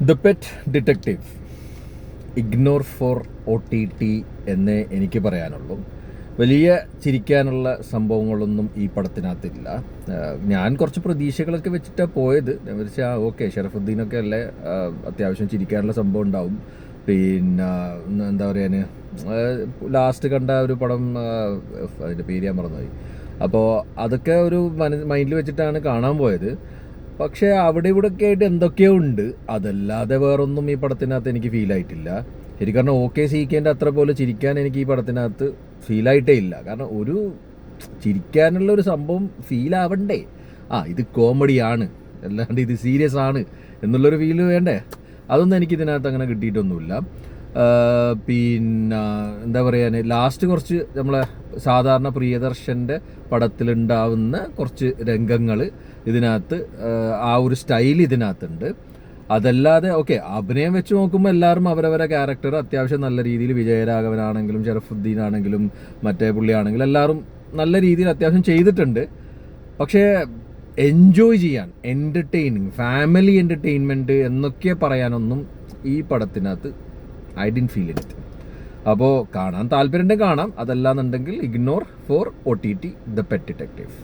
The pet detective, ignore for OTT എന്നേ എനിക്ക് പറയാനുള്ളൂ. വലിയ ചിരിക്കാനുള്ള സംഭവങ്ങളൊന്നും ഈ പടത്തിനകത്തില്ല. ഞാൻ കുറച്ച് പ്രതീക്ഷകളൊക്കെ വെച്ചിട്ടാണ് പോയത്. ഞാൻ വിചാരിച്ചാൽ ഓക്കെ, ഷറഫുദ്ദീനൊക്കെ അല്ലേ, അത്യാവശ്യം ചിരിക്കാനുള്ള സംഭവം ഉണ്ടാവും. പിന്നെ എന്താ പറയാൻ, ലാസ്റ്റ് കണ്ട ഒരു പടം, അതിൻ്റെ പേര് ഞാൻ മറന്നുപോയി. അപ്പോൾ അതൊക്കെ ഒരു മൈൻഡിൽ വെച്ചിട്ടാണ് കാണാൻ പോയത്. പക്ഷേ അവിടെ ഇവിടെയൊക്കെ ആയിട്ട് എന്തൊക്കെയോ ഉണ്ട്, അതല്ലാതെ വേറൊന്നും ഈ പടത്തിനകത്ത് എനിക്ക് ഫീലായിട്ടില്ല. ശരിക്കും പറഞ്ഞാൽ CKൻ്റെ അത്ര പോലെ ചിരിക്കാൻ എനിക്ക് ഈ പടത്തിനകത്ത് ഫീലായിട്ടേ ഇല്ല. കാരണം ഒരു ചിരിക്കാനുള്ള ഒരു സംഭവം ഫീലാവണ്ടേ. ഇത് കോമഡിയാണ്, അല്ലാണ്ട് ഇത് സീരിയസ് ആണ് എന്നുള്ളൊരു ഫീല് വേണ്ടേ. അതൊന്നും എനിക്ക് ഇതിനകത്ത് അങ്ങനെ കിട്ടിയിട്ടൊന്നുമില്ല. പിന്നെ എന്താ പറയാൻ, ലാസ്റ്റ് കുറച്ച് നമ്മളെ സാധാരണ പ്രിയദർശൻ്റെ പടത്തിലുണ്ടാവുന്ന കുറച്ച് രംഗങ്ങൾ ഇതിനകത്ത്, ആ ഒരു സ്റ്റൈൽ ഇതിനകത്തുണ്ട്. അതല്ലാതെ ഓക്കെ, അഭിനയം വെച്ച് നോക്കുമ്പോൾ എല്ലാവരും അവരവരെ ക്യാരക്ടർ അത്യാവശ്യം നല്ല രീതിയിൽ, വിജയരാഘവനാണെങ്കിലും ഷറഫുദ്ദീൻ ആണെങ്കിലും മറ്റേ പുള്ളിയാണെങ്കിലും എല്ലാവരും നല്ല രീതിയിൽ അത്യാവശ്യം ചെയ്തിട്ടുണ്ട്. പക്ഷേ എൻജോയ് ചെയ്യാൻ, ഫാമിലി എൻ്റർടൈൻമെൻറ്റ് എന്നൊക്കെ പറയാനൊന്നും ഈ പടത്തിനകത്ത് ഐ ഡിഡ്ന്റ് ഫീൽ ഇറ്റ്. അപ്പോൾ കാണാൻ താല്പര്യമുണ്ടെങ്കിൽ കാണാം, അതല്ലാന്നുണ്ടെങ്കിൽ ignore for OTT the pet detective.